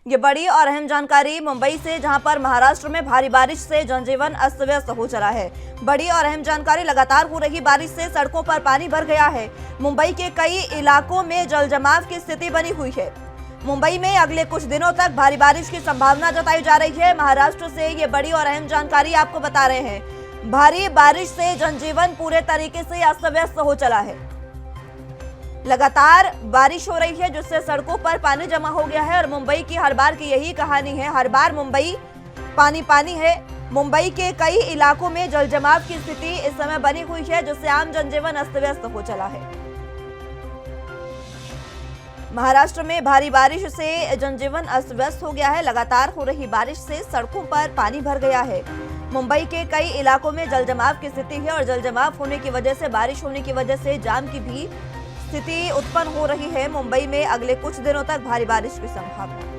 ये बड़ी और अहम जानकारी मुंबई से, जहां पर महाराष्ट्र में भारी बारिश से जनजीवन अस्त व्यस्त हो चला है। बड़ी और अहम जानकारी, लगातार हो रही बारिश से सड़कों पर पानी भर गया है। मुंबई के कई इलाकों में जल जमाव की स्थिति बनी हुई है। मुंबई में अगले कुछ दिनों तक भारी बारिश की संभावना जताई जा रही है। महाराष्ट्र से ये बड़ी और अहम जानकारी आपको बता रहे हैं। भारी बारिश से जनजीवन पूरे तरीके से अस्त व्यस्त हो चला है। लगातार बारिश हो रही है जिससे सड़कों पर पानी जमा हो गया है और मुंबई की हर बार की यही कहानी है। हर बार मुंबई पानी पानी है। मुंबई के कई इलाकों में जल जमाव की स्थिति इस समय बनी हुई है जिससे आम जनजीवन अस्त व्यस्त हो चला है। महाराष्ट्र में भारी बारिश से जनजीवन अस्त व्यस्त हो गया है। लगातार हो रही बारिश से सड़कों पर पानी भर गया है। मुंबई के कई इलाकों में जल जमाव की स्थिति है और जल जमाव होने की वजह से, बारिश होने की वजह से जाम की भी स्थिति उत्पन्न हो रही है। मुंबई में अगले कुछ दिनों तक भारी बारिश की संभावना।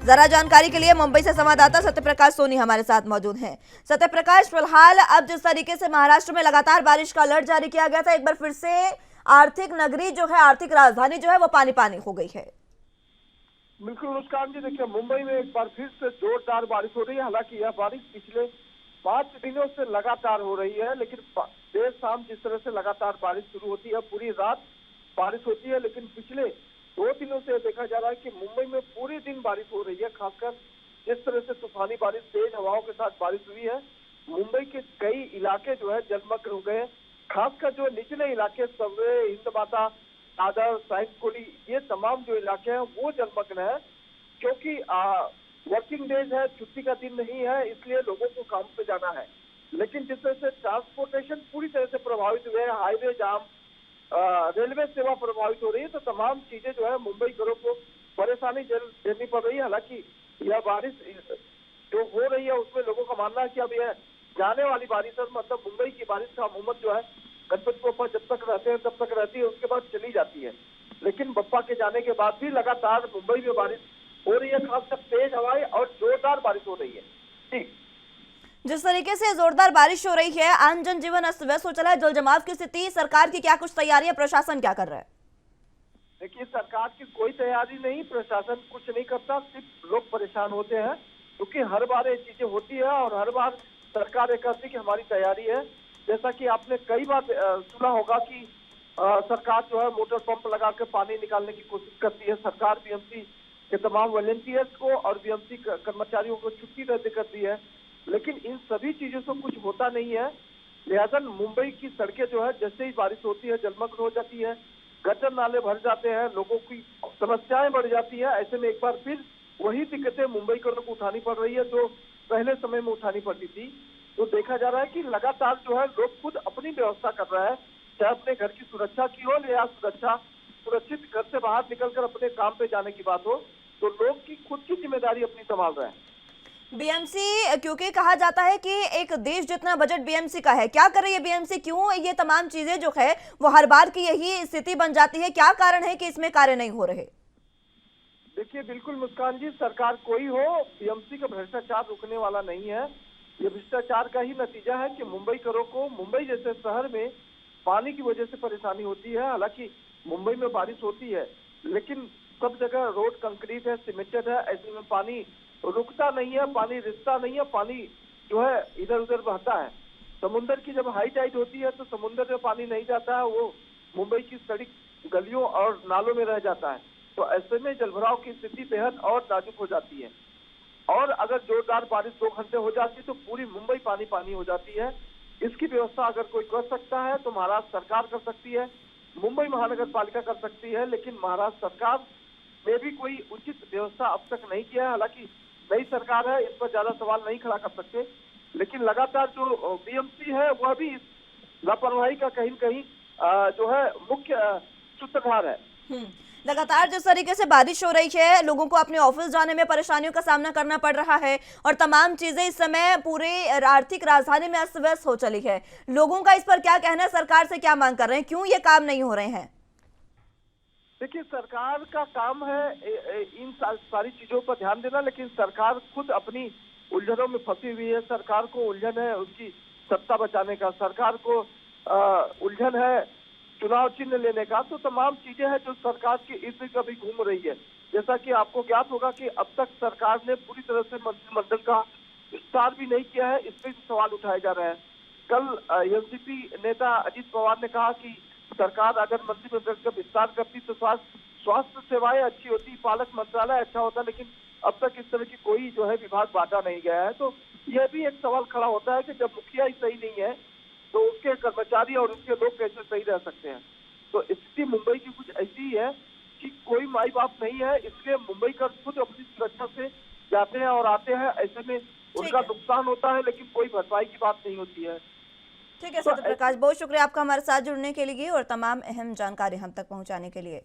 जरा जानकारी के लिए मुंबई से संवाददाता सत्यप्रकाश सोनी हमारे साथ मौजूद हैं। सत्यप्रकाश, फिलहाल अब जिस तरीके से महाराष्ट्र में लगातार बारिश का अलर्ट जारी किया गया था, एक बार फिर से आर्थिक नगरी जो है, आर्थिक राजधानी जो है, वो पानी पानी हो गई है। बिल्कुल मुस्कान जी, देखिए मुंबई में एक बार फिर से जोरदार बारिश हो रही है। हालांकि यह बारिश पिछले 5 दिनों से लगातार हो रही है, लेकिन देर शाम जिस तरह से लगातार बारिश शुरू होती है, पूरी रात बारिश होती है, लेकिन पिछले 2 दिनों से देखा जा रहा है कि मुंबई में पूरे दिन बारिश हो रही है। खासकर जिस तरह से तूफानी बारिश, तेज हवाओं के साथ बारिश हुई है, मुंबई के कई इलाके जो है जलमग्न हो गए। खासकर जो निचले इलाके, सबवे, हिंद माता, दादर, साइंस कोली, ये तमाम जो इलाके हैं वो जलमग्न है, क्योंकि वर्किंग डेज है, छुट्टी का दिन नहीं है, इसलिए लोगों को काम पे जाना है। लेकिन जिस तरह से ट्रांसपोर्टेशन पूरी तरह से प्रभावित हुए हैं, हाईवे जाम, रेलवे सेवा प्रभावित हो रही है, तो तमाम चीजें जो है मुंबई घरों को परेशानी झेलनी पड़ रही है। हालांकि यह बारिश जो हो रही है उसमें लोगों का मानना है कि अब यह जाने वाली बारिश है, मतलब मुंबई की बारिश का अमूमन जो है गणपति बप्पा जब तक रहते हैं तब तक रहती है, उसके बाद चली जाती है। लेकिन बप्पा के जाने के बाद भी लगातार मुंबई में बारिश हो रही है, खासकर तेज हवाएं और जोरदार बारिश हो रही है। ठीक, जिस तरीके से जोरदार बारिश हो रही है, आम जनजीवन अस्त व्यस्त हो चला है। जल जमाव की स्थिति, सरकार की क्या कुछ तैयारियां, प्रशासन क्या कर रहा है? देखिए, सरकार की कोई तैयारी नहीं, प्रशासन कुछ नहीं करता, सिर्फ लोग परेशान होते हैं, क्योंकि हर बार ये चीजें होती है और हर बार सरकार ये कहती है कि हमारी तैयारी है। जैसा कि आपने कई बार सुना होगा कि सरकार जो है मोटर पंप लगा कर पानी निकालने की कोशिश करती है। सरकार बीएमसी के तमाम वॉलंटियर्स को और बीएमसी कर्मचारियों को छुट्टी रद्द करती है, लेकिन इन सभी चीजों से कुछ होता नहीं है। लिहाजा मुंबई की सड़कें जो है जैसे ही बारिश होती है जलमग्न हो जाती है, गटर नाले भर जाते हैं, लोगों की समस्याएं बढ़ जाती है। ऐसे में एक बार फिर वही दिक्कतें मुंबई को उठानी पड़ रही है जो पहले समय में उठानी पड़ती थी। तो देखा जा रहा है कि लगातार जो है लोग खुद अपनी व्यवस्था कर रहा है, चाहे अपने घर की सुरक्षा की हो या सुरक्षित घर से बाहर निकलकर अपने काम पे जाने की बात हो, तो लोग की खुद की जिम्मेदारी अपनी संभाल रहे हैं। बीएमसी, क्योंकि कहा जाता है कि एक देश जितना बजट बीएमसी का है, क्या कर रही है बीएमसी? क्यों ये तमाम चीजें जो है वो हर बार की यही स्थिति बन जाती है? क्या कारण है कि इसमें कार्य नहीं हो रहे? देखिए, बिल्कुल मुस्कान जी, सरकार कोई हो, बीएमसी का भ्रष्टाचार रुकने वाला नहीं है। ये भ्रष्टाचार का ही नतीजा है कि मुंबई करों को मुंबई जैसे शहर में पानी की वजह से परेशानी होती है। हालांकि मुंबई में बारिश होती है, लेकिन सब जगह रोड कंक्रीट है, सीमेंटेड है, ऐसे में पानी रुकता नहीं है, पानी रिसता नहीं है, पानी जो है इधर उधर बहता है। समुद्र की जब हाई टाइड होती है तो समुद्र में पानी नहीं जाता है, वो मुंबई की सड़क गलियों और नालों में रह जाता है। तो ऐसे में जलभराव की स्थिति बेहद और नाजुक हो जाती है, और अगर जोरदार बारिश 2 घंटे हो जाती तो पूरी मुंबई पानी पानी हो जाती है। इसकी व्यवस्था अगर कोई कर सकता है तो महाराष्ट्र सरकार कर सकती है, मुंबई महानगर पालिका कर सकती है, लेकिन महाराष्ट्र सरकार ने भी कोई उचित व्यवस्था अब तक नहीं किया है। हालांकि नई सरकार है, इस पर ज्यादा सवाल नहीं खड़ा कर सकते, लेकिन लगातार जो बीएमसी है वह भी इस लापरवाही का कहीं न कहीं जो है मुख्य सूत्रधार है। लगातार जिस तरीके से बारिश हो रही है, लोगों को अपने ऑफिस जाने में परेशानियों का सामना करना पड़ रहा है और तमाम चीजें इस समय पूरे आर्थिक राजधानी में अस्त व्यस्त हो चली है। लोगों का इस पर क्या कहना है? सरकार से क्या मांग कर रहे हैं? क्यों ये काम नहीं हो रहे हैं? देखिए, सरकार का काम है इन सारी चीजों पर ध्यान देना, लेकिन सरकार खुद अपनी उलझनों में फंसी हुई है। सरकार को उलझन है उसकी सत्ता बचाने का, सरकार को उलझन है चुनाव चिन्ह लेने का, तो तमाम चीजें हैं जो सरकार के इर्द गिर्द अभी घूम रही है। जैसा कि आपको ज्ञात होगा कि अब तक सरकार ने पूरी तरह से मंत्रिमंडल का विस्तार भी नहीं किया है, इस पर भी सवाल उठाए जा रहे हैं। कल एनसीपी नेता अजीत पवार ने कहा कि सरकार अगर मंत्रिमंडल का विस्तार करती तो स्वास्थ्य सेवाएं अच्छी होती, पालक मंत्रालय अच्छा होता, लेकिन अब तक इस तरह की कोई जो है विभाग बांटा नहीं गया है। तो यह भी एक सवाल खड़ा होता है कि जब मुखिया ही सही नहीं है तो उसके कर्मचारी और उसके लोग कैसे सही रह सकते हैं। तो स्थिति मुंबई की कुछ ऐसी ही है कि कोई माई बाप नहीं है, इसलिए मुंबई का खुद अपनी सुरक्षा से जाते हैं और आते हैं, ऐसे में उनका नुकसान होता है लेकिन कोई भरपाई की बात नहीं होती है। ठीक है सत्य प्रकाश, बहुत शुक्रिया आपका हमारे साथ जुड़ने के लिए और तमाम अहम जानकारी हम तक पहुंचाने के लिए।